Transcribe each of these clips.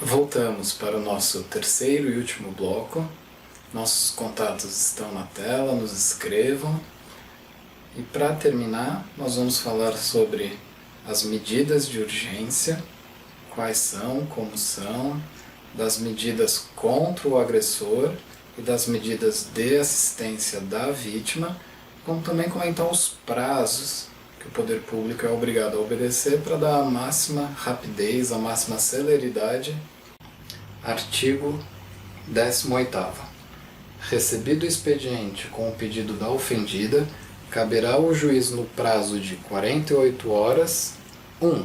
Voltamos para o nosso terceiro e último bloco. Nossos contatos estão na tela, nos escrevam. E para terminar, nós vamos falar sobre as medidas de urgência, quais são, como são, das medidas contra o agressor e das medidas de assistência da vítima, como também comentar os prazos que o poder público é obrigado a obedecer para dar a máxima rapidez, a máxima celeridade. Artigo 18º. Recebido o expediente com o pedido da ofendida, caberá ao juiz no prazo de 48 horas 1.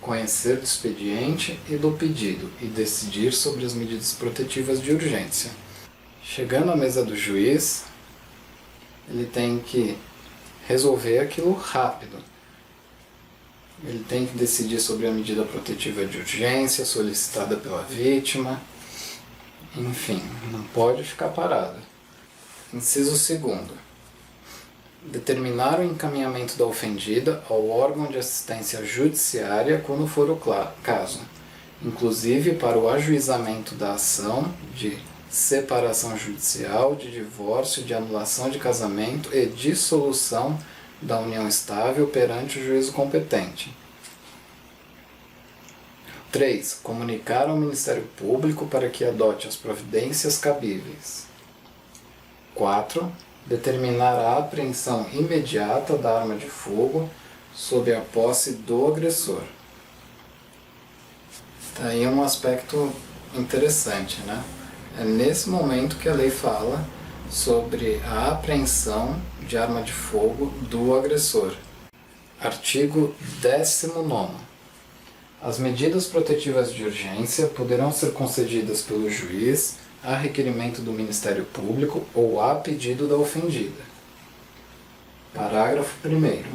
Conhecer do expediente e do pedido e decidir sobre as medidas protetivas de urgência. Chegando à mesa do juiz, ele tem que resolver aquilo rápido. Ele tem que decidir sobre a medida protetiva de urgência solicitada pela vítima. Enfim, não pode ficar parado. Inciso 2º. Determinar o encaminhamento da ofendida ao órgão de assistência judiciária quando for o caso, inclusive para o ajuizamento da ação de separação judicial, de divórcio, de anulação de casamento e dissolução da união estável perante o juízo competente. 3. Comunicar ao Ministério Público para que adote as providências cabíveis. 4. Determinar a apreensão imediata da arma de fogo sob a posse do agressor. Está aí um aspecto interessante, né? É nesse momento que a lei fala sobre a apreensão de arma de fogo do agressor. Artigo 19º. As medidas protetivas de urgência poderão ser concedidas pelo juiz a requerimento do Ministério Público ou a pedido da ofendida. Parágrafo 1º.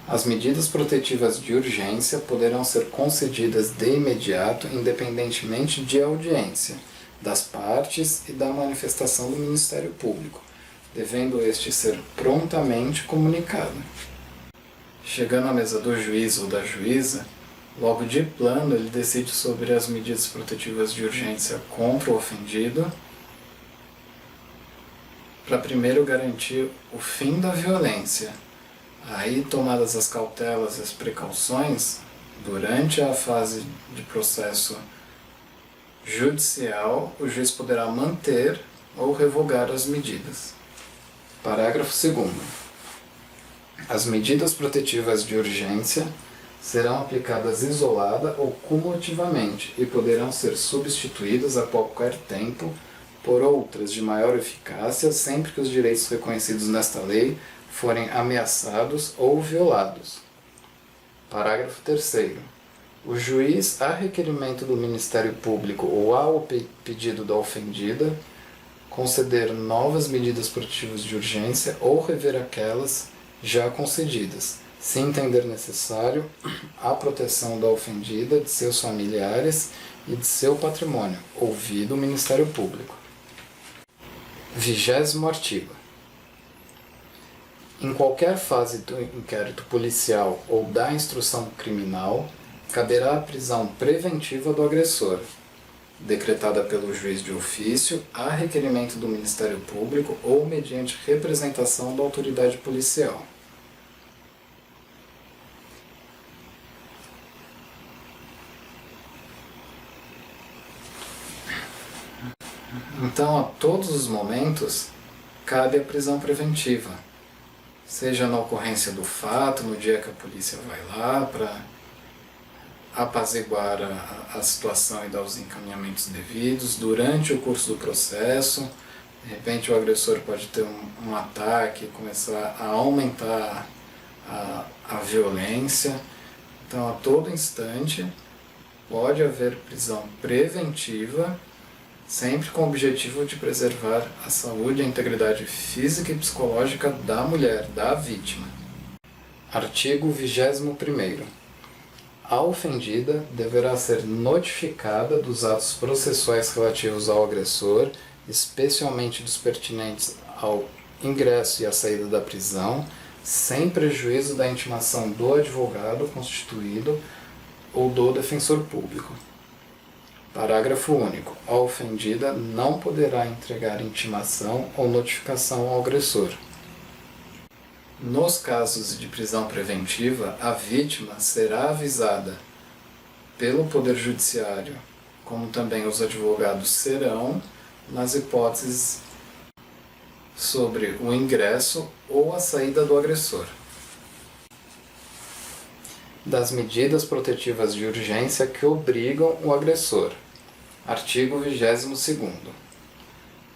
As medidas protetivas de urgência poderão ser concedidas de imediato, independentemente de audiência das partes e da manifestação do Ministério Público, devendo este ser prontamente comunicado. Chegando à mesa do juiz ou da juíza, logo de plano ele decide sobre as medidas protetivas de urgência contra o ofendido, para primeiro garantir o fim da violência. Aí, tomadas as cautelas e as precauções, durante a fase de processo judicial, o juiz poderá manter ou revogar as medidas. Parágrafo 2º. As medidas protetivas de urgência serão aplicadas isolada ou cumulativamente e poderão ser substituídas a qualquer tempo por outras de maior eficácia sempre que os direitos reconhecidos nesta lei forem ameaçados ou violados. Parágrafo 3º. O juiz, a requerimento do Ministério Público ou ao pedido da ofendida, conceder novas medidas protetivas de urgência ou rever aquelas já concedidas, se entender necessário, a proteção da ofendida, de seus familiares e de seu patrimônio, ouvido o Ministério Público. 20º artigo. Em qualquer fase do inquérito policial ou da instrução criminal, caberá a prisão preventiva do agressor, decretada pelo juiz de ofício, a requerimento do Ministério Público ou mediante representação da autoridade policial. Então, a todos os momentos, cabe a prisão preventiva, seja na ocorrência do fato, no dia que a polícia vai lá para apaziguar a situação e dar os encaminhamentos devidos, durante o curso do processo. De repente o agressor pode ter um ataque, começar a aumentar a violência. Então, a todo instante, pode haver prisão preventiva, sempre com o objetivo de preservar a saúde e a integridade física e psicológica da mulher, da vítima. Artigo 21º. A ofendida deverá ser notificada dos atos processuais relativos ao agressor, especialmente dos pertinentes ao ingresso e à saída da prisão, sem prejuízo da intimação do advogado constituído ou do defensor público. Parágrafo único. A ofendida não poderá entregar intimação ou notificação ao agressor. Nos casos de prisão preventiva, a vítima será avisada pelo Poder Judiciário, como também os advogados serão, nas hipóteses sobre o ingresso ou a saída do agressor. Das medidas protetivas de urgência que obrigam o agressor. Artigo 22º.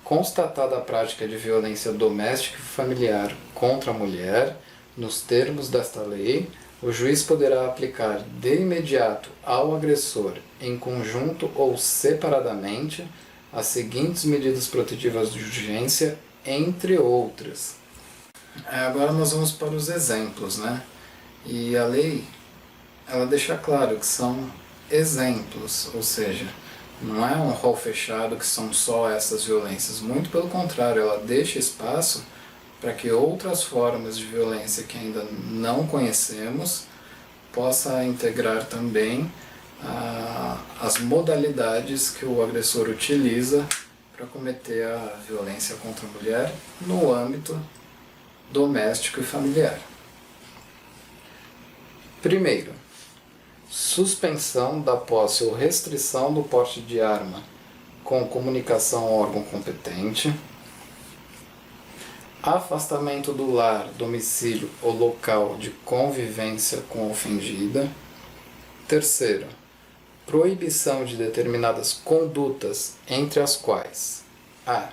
Constatada a prática de violência doméstica e familiar contra a mulher, nos termos desta lei, o juiz poderá aplicar de imediato ao agressor, em conjunto ou separadamente, as seguintes medidas protetivas de urgência, entre outras. Agora nós vamos para os exemplos, né? E a lei, ela deixa claro que são exemplos, ou seja, não é um rol fechado que são só essas violências. Muito pelo contrário, ela deixa espaço para que outras formas de violência que ainda não conhecemos possa integrar também as modalidades que o agressor utiliza para cometer a violência contra a mulher no âmbito doméstico e familiar. Primeiro, suspensão da posse ou restrição do porte de arma com comunicação ao órgão competente. Afastamento do lar, domicílio ou local de convivência com a ofendida. Terceiro, proibição de determinadas condutas, entre as quais a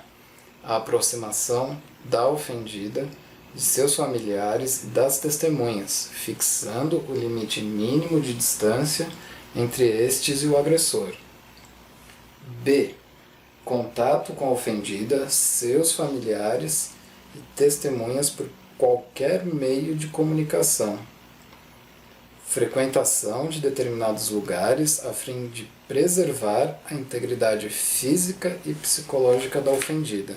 aproximação da ofendida, de seus familiares e das testemunhas, fixando o limite mínimo de distância entre estes e o agressor. B. Contato com a ofendida, seus familiares e testemunhas por qualquer meio de comunicação. Frequentação de determinados lugares a fim de preservar a integridade física e psicológica da ofendida.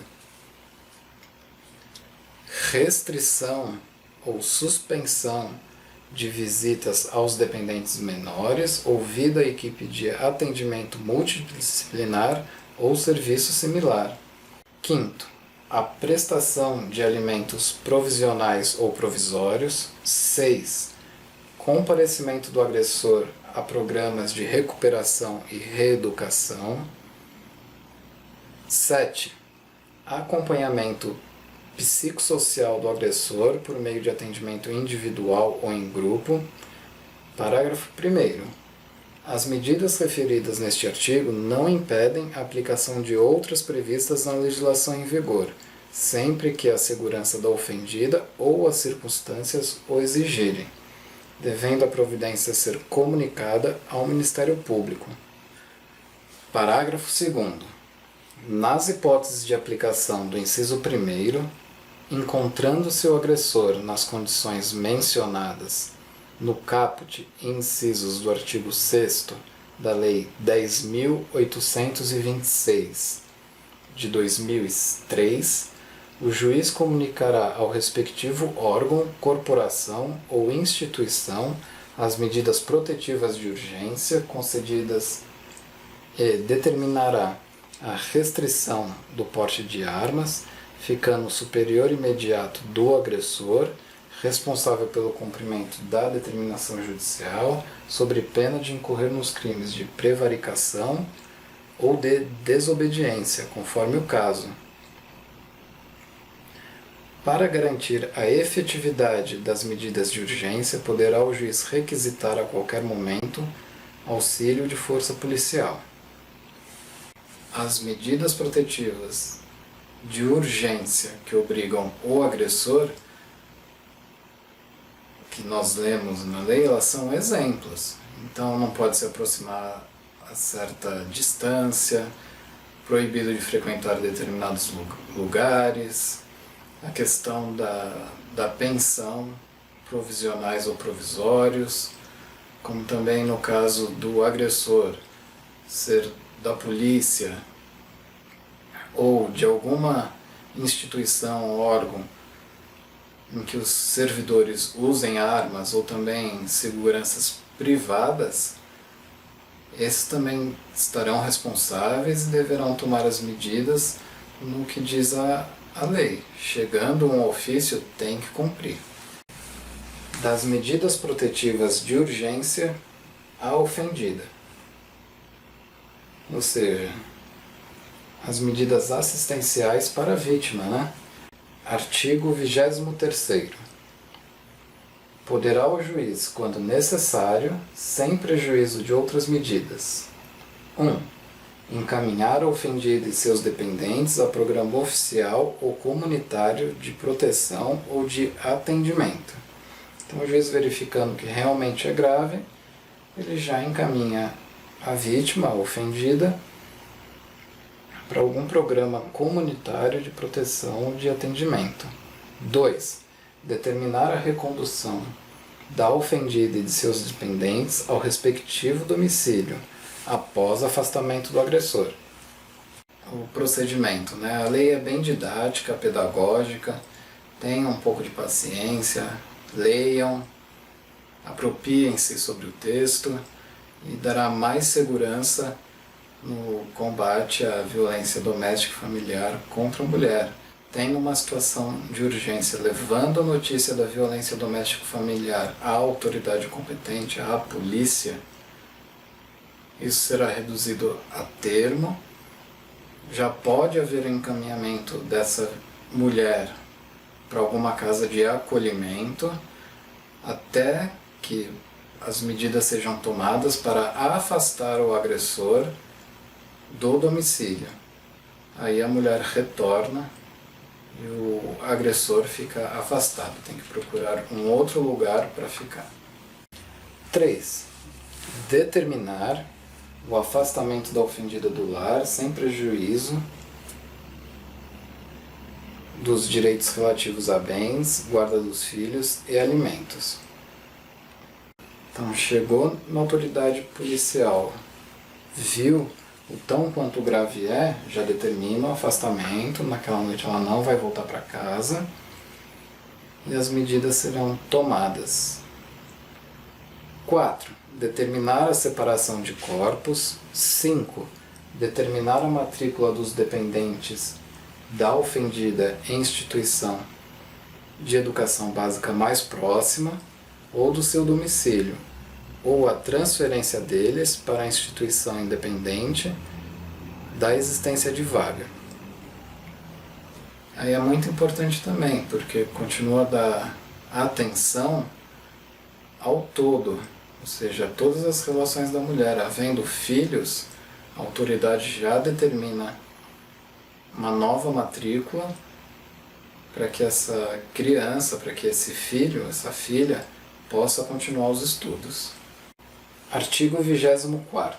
Restrição ou suspensão de visitas aos dependentes menores, ouvida a equipe de atendimento multidisciplinar ou serviço similar. Quinto, a prestação de alimentos provisionais ou provisórios. 6. Comparecimento do agressor a programas de recuperação e reeducação. 7. Acompanhamento psicossocial do agressor por meio de atendimento individual ou em grupo. Parágrafo 1º. As medidas referidas neste artigo não impedem a aplicação de outras previstas na legislação em vigor, sempre que a segurança da ofendida ou as circunstâncias o exigirem, devendo a providência ser comunicada ao Ministério Público. Parágrafo 2º. Nas hipóteses de aplicação do inciso 1º, encontrando-se o agressor nas condições mencionadas no caput e incisos do artigo 6º da Lei 10.826 de 2003, o juiz comunicará ao respectivo órgão, corporação ou instituição as medidas protetivas de urgência concedidas e determinará a restrição do porte de armas, ficando o superior imediato do agressor, responsável pelo cumprimento da determinação judicial, sobre pena de incorrer nos crimes de prevaricação ou de desobediência, conforme o caso. Para garantir a efetividade das medidas de urgência, poderá o juiz requisitar a qualquer momento auxílio de força policial. As medidas protetivas de urgência que obrigam o agressor, que nós lemos na lei, elas são exemplos. Então não pode se aproximar a certa distância, proibido de frequentar determinados lugares, a questão da pensão, provisionais ou provisórios, como também no caso do agressor ser da polícia ou de alguma instituição ou órgão em que os servidores usem armas ou também seguranças privadas, esses também estarão responsáveis e deverão tomar as medidas no que diz a lei. Chegando um ofício, tem que cumprir. Das medidas protetivas de urgência à ofendida. Ou seja, as medidas assistenciais para a vítima, né? Artigo 23º. Poderá o juiz, quando necessário, sem prejuízo de outras medidas: 1. Encaminhar a ofendida e seus dependentes a programa oficial ou comunitário de proteção ou de atendimento. Então, o juiz, verificando que realmente é grave, ele já encaminha a vítima, a ofendida, para algum programa comunitário de proteção ou de atendimento. 2. Determinar a recondução da ofendida e de seus dependentes ao respectivo domicílio, após afastamento do agressor. O procedimento, né? A lei é bem didática, pedagógica, tenham um pouco de paciência, leiam, apropiem-se sobre o texto e dará mais segurança no combate à violência doméstica e familiar contra a mulher. Tem uma situação de urgência, levando a notícia da violência doméstica e familiar à autoridade competente, à polícia, isso será reduzido a termo. Já pode haver encaminhamento dessa mulher para alguma casa de acolhimento, até que as medidas sejam tomadas para afastar o agressor do domicílio. Aí a mulher retorna e o agressor fica afastado, tem que procurar um outro lugar para ficar. 3. Determinar o afastamento da ofendida do lar sem prejuízo dos direitos relativos a bens, guarda dos filhos e alimentos. Então, chegou na autoridade policial, viu o tão quanto grave é, já determina o afastamento, naquela noite ela não vai voltar para casa e as medidas serão tomadas. 4. Determinar a separação de corpos. 5. Determinar a matrícula dos dependentes da ofendida em instituição de educação básica mais próxima ou do seu domicílio, ou a transferência deles para a instituição independente da existência de vaga. Aí é muito importante também, porque continua a dar atenção ao todo, ou seja, todas as relações da mulher. Havendo filhos, a autoridade já determina uma nova matrícula para que essa criança, para que esse filho, essa filha, possa continuar os estudos. Artigo 24º.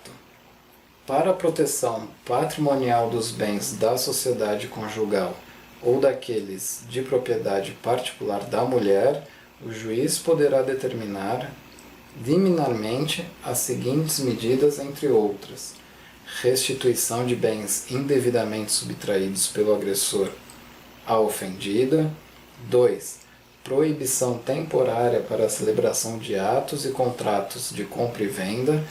Para a proteção patrimonial dos bens da sociedade conjugal ou daqueles de propriedade particular da mulher, o juiz poderá determinar liminarmente as seguintes medidas, entre outras: restituição de bens indevidamente subtraídos pelo agressor à ofendida. 2. Proibição temporária para a celebração de atos e contratos de compra e venda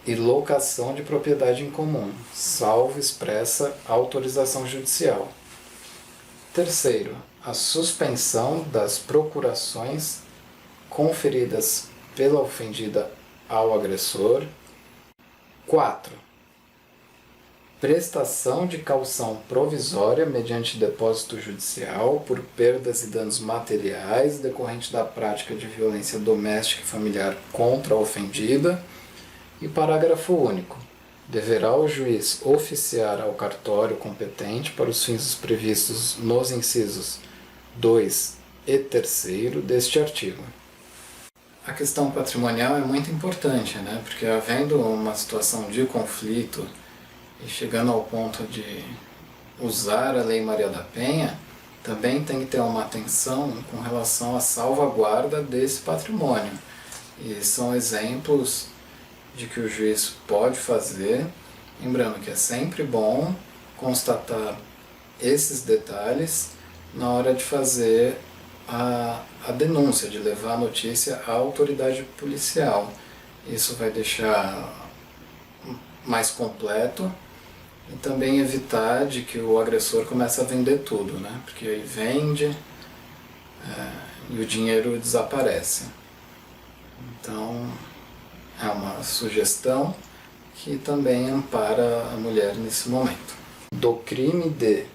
e locação de propriedade em comum, salvo expressa autorização judicial. 3. A suspensão das procurações conferidas pela ofendida ao agressor. 4. Prestação de caução provisória mediante depósito judicial por perdas e danos materiais decorrente da prática de violência doméstica e familiar contra a ofendida. E parágrafo único. Deverá o juiz oficiar ao cartório competente para os fins previstos nos incisos 2 e 3º deste artigo. A questão patrimonial é muito importante, né? Porque havendo uma situação de conflito e chegando ao ponto de usar a Lei Maria da Penha, também tem que ter uma atenção com relação à salvaguarda desse patrimônio. E são exemplos de que o juiz pode fazer, lembrando que é sempre bom constatar esses detalhes na hora de fazer a denúncia, de levar a notícia à autoridade policial. Isso vai deixar mais completo e também evitar de que o agressor comece a vender tudo, né? Porque aí vende e o dinheiro desaparece. Então, é uma sugestão que também ampara a mulher nesse momento. Do crime de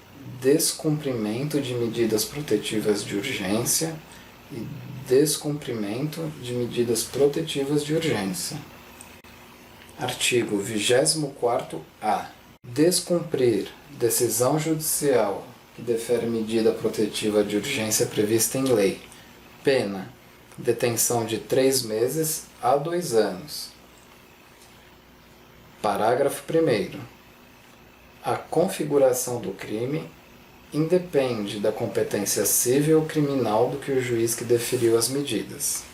descumprimento de medidas protetivas de urgência e descumprimento de medidas protetivas de urgência. Artigo 24º-A. Descumprir decisão judicial que defere medida protetiva de urgência prevista em lei. Pena: detenção de 3 meses a 2 anos. Parágrafo 1º. A configuração do crime independe da competência civil ou criminal do que o juiz que deferiu as medidas.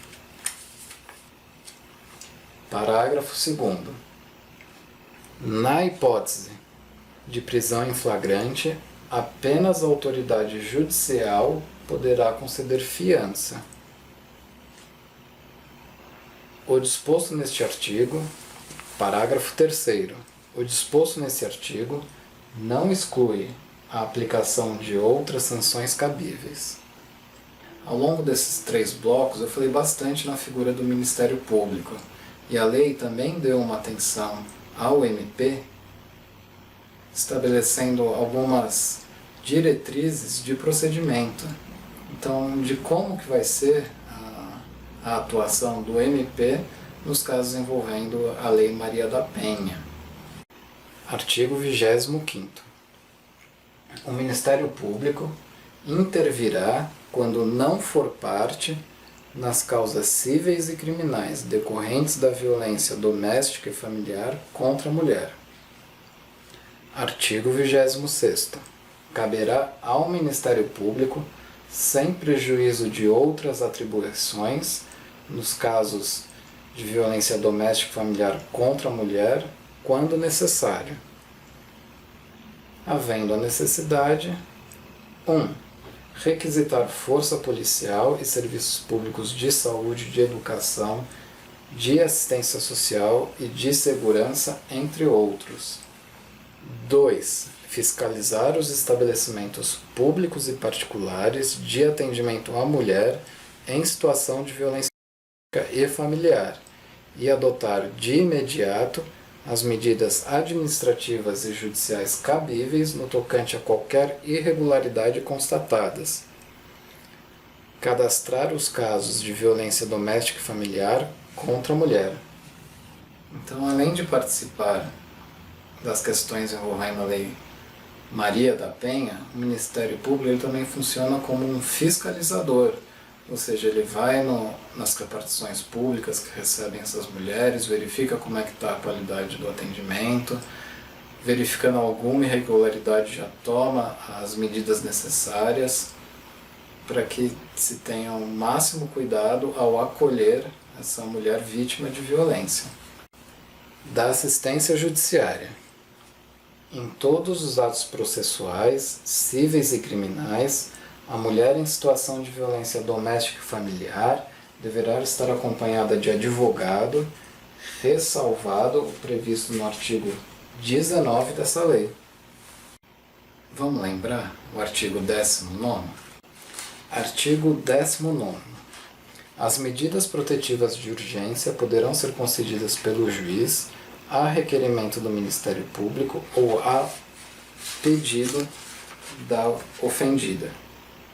Parágrafo 2º. Na hipótese de prisão em flagrante, apenas a autoridade judicial poderá conceder fiança. O disposto neste artigo, parágrafo 3º, o disposto neste artigo não exclui a aplicação de outras sanções cabíveis. Ao longo desses 3 blocos eu falei bastante na figura do Ministério Público, e a lei também deu uma atenção ao MP, estabelecendo algumas diretrizes de procedimento. Então, de como que vai ser a atuação do MP nos casos envolvendo a Lei Maria da Penha. Artigo 25º. O Ministério Público intervirá quando não for parte nas causas cíveis e criminais decorrentes da violência doméstica e familiar contra a mulher. Artigo 26º. Caberá ao Ministério Público, sem prejuízo de outras atribuições, nos casos de violência doméstica e familiar contra a mulher, quando necessário. Havendo a necessidade: 1. Requisitar força policial e serviços públicos de saúde, de educação, de assistência social e de segurança, entre outros. 2. Fiscalizar os estabelecimentos públicos e particulares de atendimento à mulher em situação de violência e familiar e adotar de imediato as medidas administrativas e judiciais cabíveis no tocante a qualquer irregularidade constatadas. Cadastrar os casos de violência doméstica e familiar contra a mulher. Então, além de participar das questões envolvendo a Lei Maria da Penha, o Ministério Público ele também funciona como um fiscalizador, ou seja, ele vai nas repartições públicas que recebem essas mulheres, verifica como é que está a qualidade do atendimento, verificando alguma irregularidade já toma as medidas necessárias para que se tenha o máximo cuidado ao acolher essa mulher vítima de violência. Da assistência judiciária. Em todos os atos processuais, cíveis e criminais, a mulher em situação de violência doméstica e familiar deverá estar acompanhada de advogado, ressalvado o previsto no artigo 19 dessa lei. Vamos lembrar o artigo 19º? Artigo 19º. As medidas protetivas de urgência poderão ser concedidas pelo juiz a requerimento do Ministério Público ou a pedido da ofendida.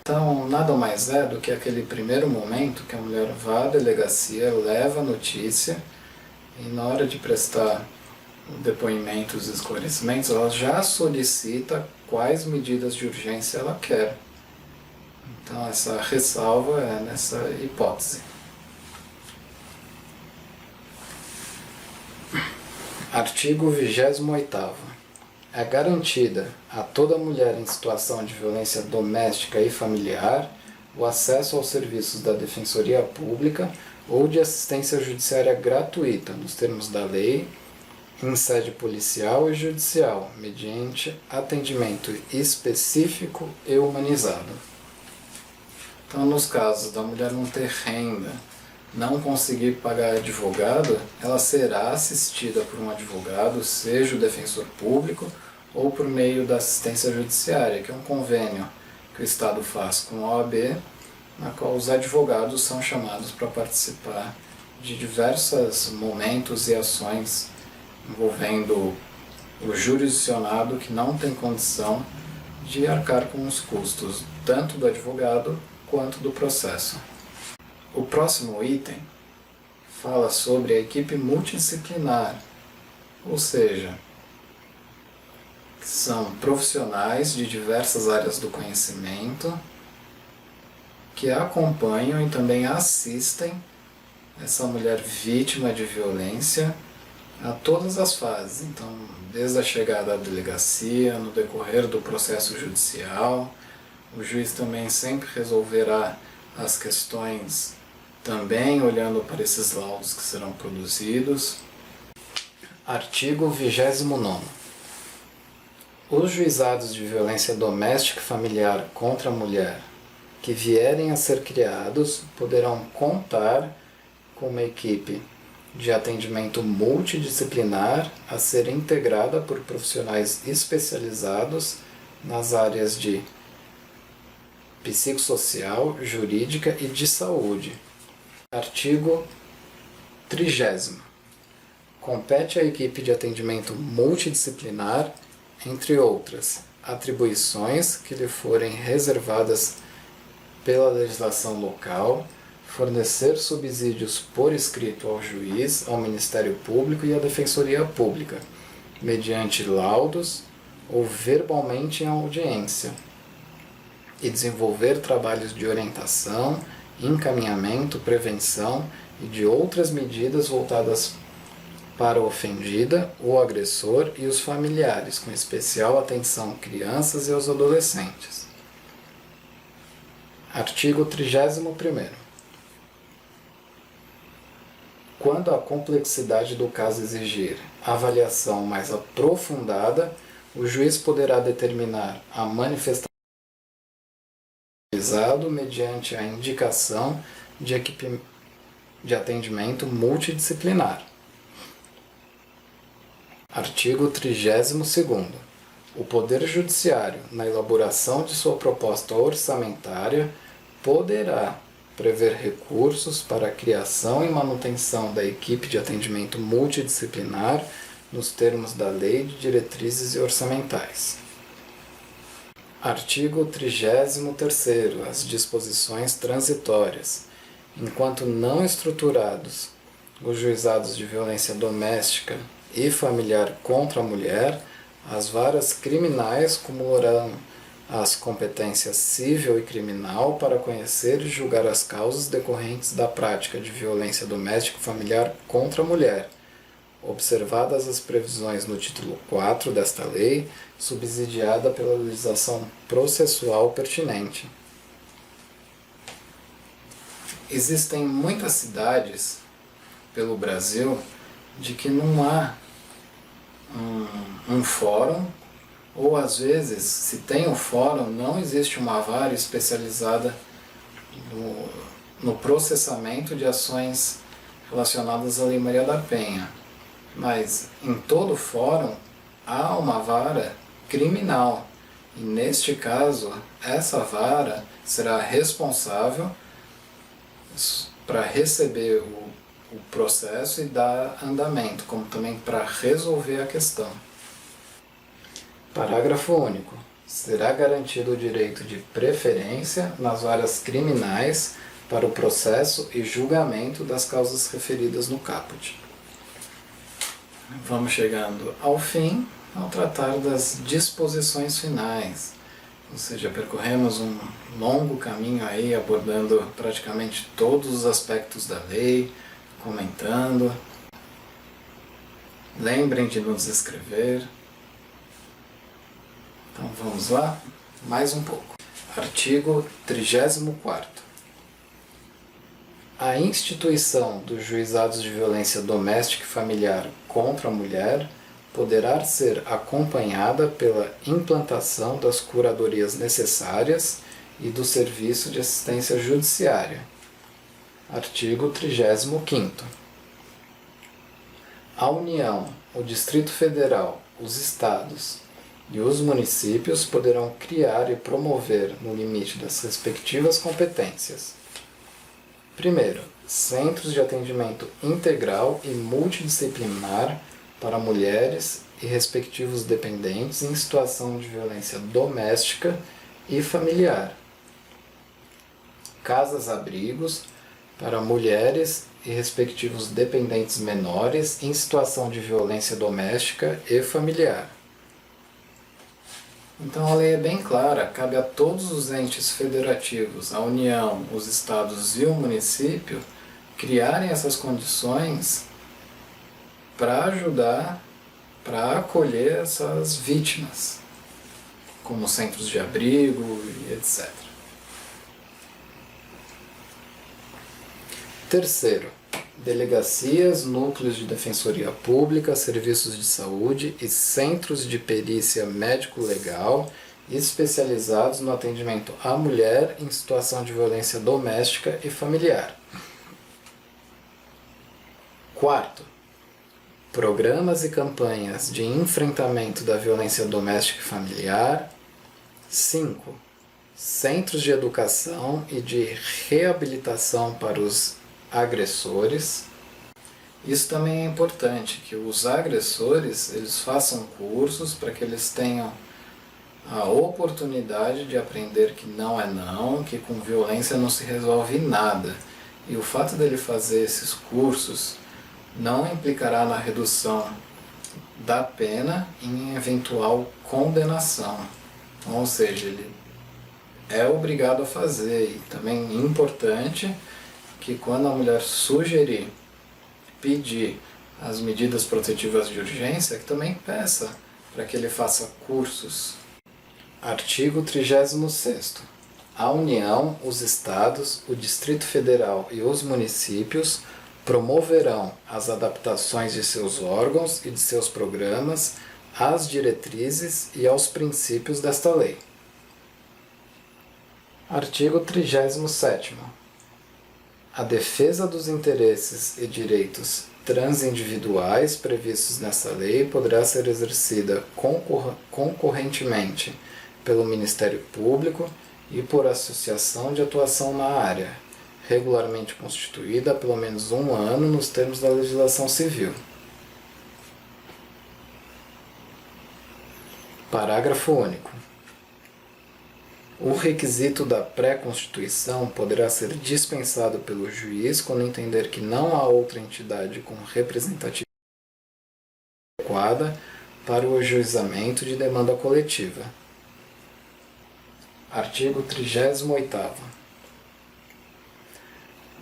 Então, nada mais é do que aquele primeiro momento que a mulher vai à delegacia, leva a notícia e na hora de prestar depoimentos e esclarecimentos, ela já solicita quais medidas de urgência ela quer. Então, essa ressalva é nessa hipótese. Artigo 28º. É garantida a toda mulher em situação de violência doméstica e familiar o acesso aos serviços da Defensoria Pública ou de assistência judiciária gratuita, nos termos da lei, em sede policial e judicial, mediante atendimento específico e humanizado. Então, nos casos da mulher não ter renda, não conseguir pagar advogado, ela será assistida por um advogado, seja o defensor público ou por meio da assistência judiciária, que é um convênio que o Estado faz com a OAB, na qual os advogados são chamados para participar de diversos momentos e ações envolvendo o jurisdicionado que não tem condição de arcar com os custos tanto do advogado quanto do processo. O próximo item fala sobre a equipe multidisciplinar, ou seja, são profissionais de diversas áreas do conhecimento que acompanham e também assistem essa mulher vítima de violência a todas as fases. Então, desde a chegada à delegacia, no decorrer do processo judicial, o juiz também sempre resolverá as questões também olhando para esses laudos que serão produzidos. Artigo 29º. Os juizados de violência doméstica e familiar contra a mulher que vierem a ser criados poderão contar com uma equipe de atendimento multidisciplinar a ser integrada por profissionais especializados nas áreas de psicossocial, jurídica e de saúde. Artigo 30º. Compete à equipe de atendimento multidisciplinar, entre outras, atribuições que lhe forem reservadas pela legislação local, fornecer subsídios por escrito ao juiz, ao Ministério Público e à Defensoria Pública, mediante laudos ou verbalmente em audiência, e desenvolver trabalhos de orientação, encaminhamento, prevenção e de outras medidas voltadas para a ofendida, o agressor e os familiares, com especial atenção às crianças e aos adolescentes. Artigo 31º. Quando a complexidade do caso exigir avaliação mais aprofundada, o juiz poderá determinar a manifestação mediante a indicação de equipe de atendimento multidisciplinar. Artigo 32º. O Poder Judiciário, na elaboração de sua proposta orçamentária, poderá prever recursos para a criação e manutenção da equipe de atendimento multidisciplinar nos termos da Lei de Diretrizes e Orçamentais. Artigo 33º. As disposições transitórias. Enquanto não estruturados os juizados de violência doméstica e familiar contra a mulher, as varas criminais cumularão as competências civil e criminal para conhecer e julgar as causas decorrentes da prática de violência doméstica e familiar contra a mulher, observadas as previsões no título 4 desta lei, subsidiada pela legislação processual pertinente. Existem muitas cidades pelo Brasil de que não há um fórum, ou às vezes, se tem um fórum, não existe uma vara especializada no processamento de ações relacionadas à Lei Maria da Penha. Mas em todo fórum há uma vara criminal, e neste caso, essa vara será responsável para receber o processo e dar andamento, como também para resolver a questão. Parágrafo único. Será garantido o direito de preferência nas varas criminais para o processo e julgamento das causas referidas no caput. Vamos chegando ao fim, ao tratar das disposições finais. Ou seja, percorremos um longo caminho aí, abordando praticamente todos os aspectos da lei, comentando. Lembrem de nos escrever. Então vamos lá, mais um pouco. Artigo 34º. A instituição dos juizados de violência doméstica e familiar contra a mulher poderá ser acompanhada pela implantação das curadorias necessárias e do Serviço de Assistência Judiciária. Artigo 35º. A União, o Distrito Federal, os Estados e os municípios poderão criar e promover, no limite das respectivas competências: primeiro, centros de atendimento integral e multidisciplinar para mulheres e respectivos dependentes em situação de violência doméstica e familiar. Casas-abrigos para mulheres e respectivos dependentes menores em situação de violência doméstica e familiar. Então a lei é bem clara, cabe a todos os entes federativos, a União, os estados e o município, criarem essas condições para ajudar, para acolher essas vítimas, como centros de abrigo e etc. Terceiro, delegacias, núcleos de defensoria pública, serviços de saúde e centros de perícia médico-legal especializados no atendimento à mulher em situação de violência doméstica e familiar. Quarto, programas e campanhas de enfrentamento da violência doméstica e familiar. 5. Centros de educação e de reabilitação para os agressores. Isso também é importante, que os agressores eles façam cursos para que eles tenham a oportunidade de aprender que não é não, que com violência não se resolve nada. E o fato dele fazer esses cursos não implicará na redução da pena em eventual condenação. Ou seja, ele é obrigado a fazer. E também é importante que quando a mulher sugerir, pedir as medidas protetivas de urgência, que também peça para que ele faça cursos. Artigo 36º. A União, os Estados, o Distrito Federal e os municípios promoverão as adaptações de seus órgãos e de seus programas às diretrizes e aos princípios desta lei. Artigo 37º. A defesa dos interesses e direitos transindividuais previstos nesta lei poderá ser exercida concorrentemente pelo Ministério Público e por associação de atuação na área, regularmente constituída há pelo menos 1 ano nos termos da legislação civil. Parágrafo único. O requisito da pré-constituição poderá ser dispensado pelo juiz quando entender que não há outra entidade com representatividade adequada para o ajuizamento de demanda coletiva. Artigo 38º.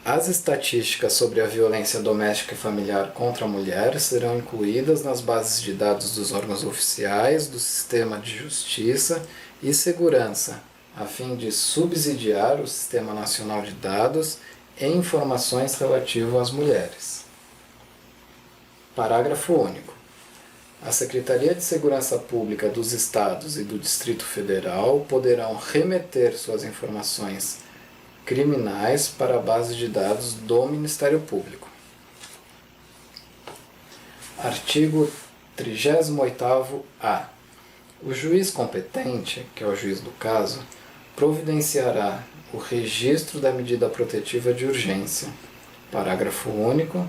As estatísticas sobre a violência doméstica e familiar contra a mulher serão incluídas nas bases de dados dos órgãos oficiais, do Sistema de Justiça e Segurança, a fim de subsidiar o Sistema Nacional de Dados e informações relativas às mulheres. Parágrafo único. A Secretaria de Segurança Pública dos Estados e do Distrito Federal poderão remeter suas informações criminais para a base de dados do Ministério Público. Artigo 38º-A. O juiz competente, que é o juiz do caso, providenciará o registro da medida protetiva de urgência. Parágrafo único.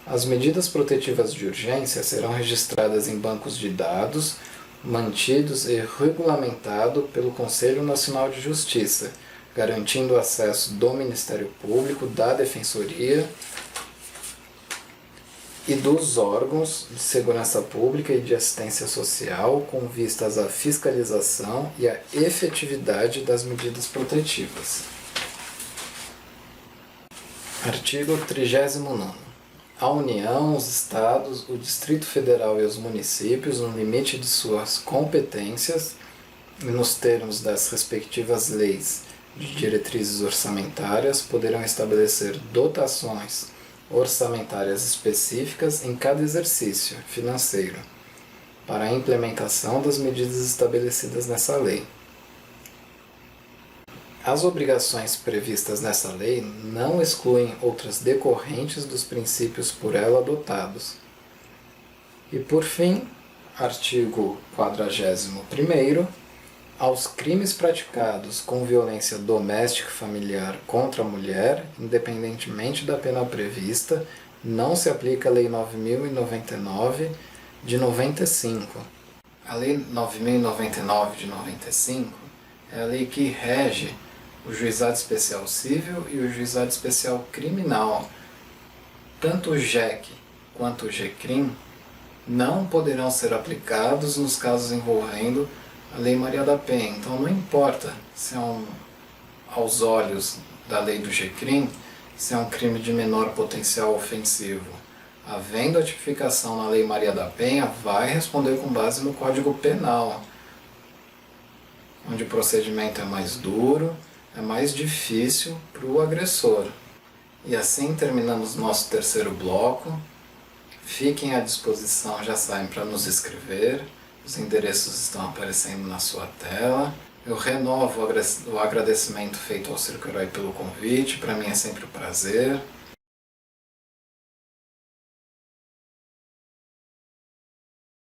As medidas protetivas de urgência serão registradas em bancos de dados, mantidos e regulamentado pelo Conselho Nacional de Justiça, garantindo o acesso do Ministério Público, da Defensoria e dos órgãos de segurança pública e de assistência social com vistas à fiscalização e à efetividade das medidas protetivas. Artigo 39º. A União, os Estados, o Distrito Federal e os municípios, no limite de suas competências e nos termos das respectivas leis de diretrizes orçamentárias, poderão estabelecer dotações orçamentárias específicas em cada exercício financeiro para a implementação das medidas estabelecidas nessa lei. As obrigações previstas nessa lei não excluem outras decorrentes dos princípios por ela adotados. E por fim, artigo 41º, aos crimes praticados com violência doméstica e familiar contra a mulher, independentemente da pena prevista, não se aplica a Lei 9.099 de 95. A Lei 9.099 de 95 é a lei que rege o Juizado Especial Civil e o Juizado Especial Criminal. Tanto o JEC quanto o GCRIM não poderão ser aplicados nos casos envolvendo a Lei Maria da Penha. Então não importa se é aos olhos da lei do GCRIM, se é um crime de menor potencial ofensivo. Havendo a tipificação na Lei Maria da Penha, vai responder com base no Código Penal, onde o procedimento é mais duro, é mais difícil para o agressor. E assim terminamos nosso terceiro bloco. Fiquem à disposição, já sabem, para nos escrever. Os endereços estão aparecendo na sua tela. Eu renovo o agradecimento feito ao Circo Herói pelo convite. Para mim é sempre um prazer.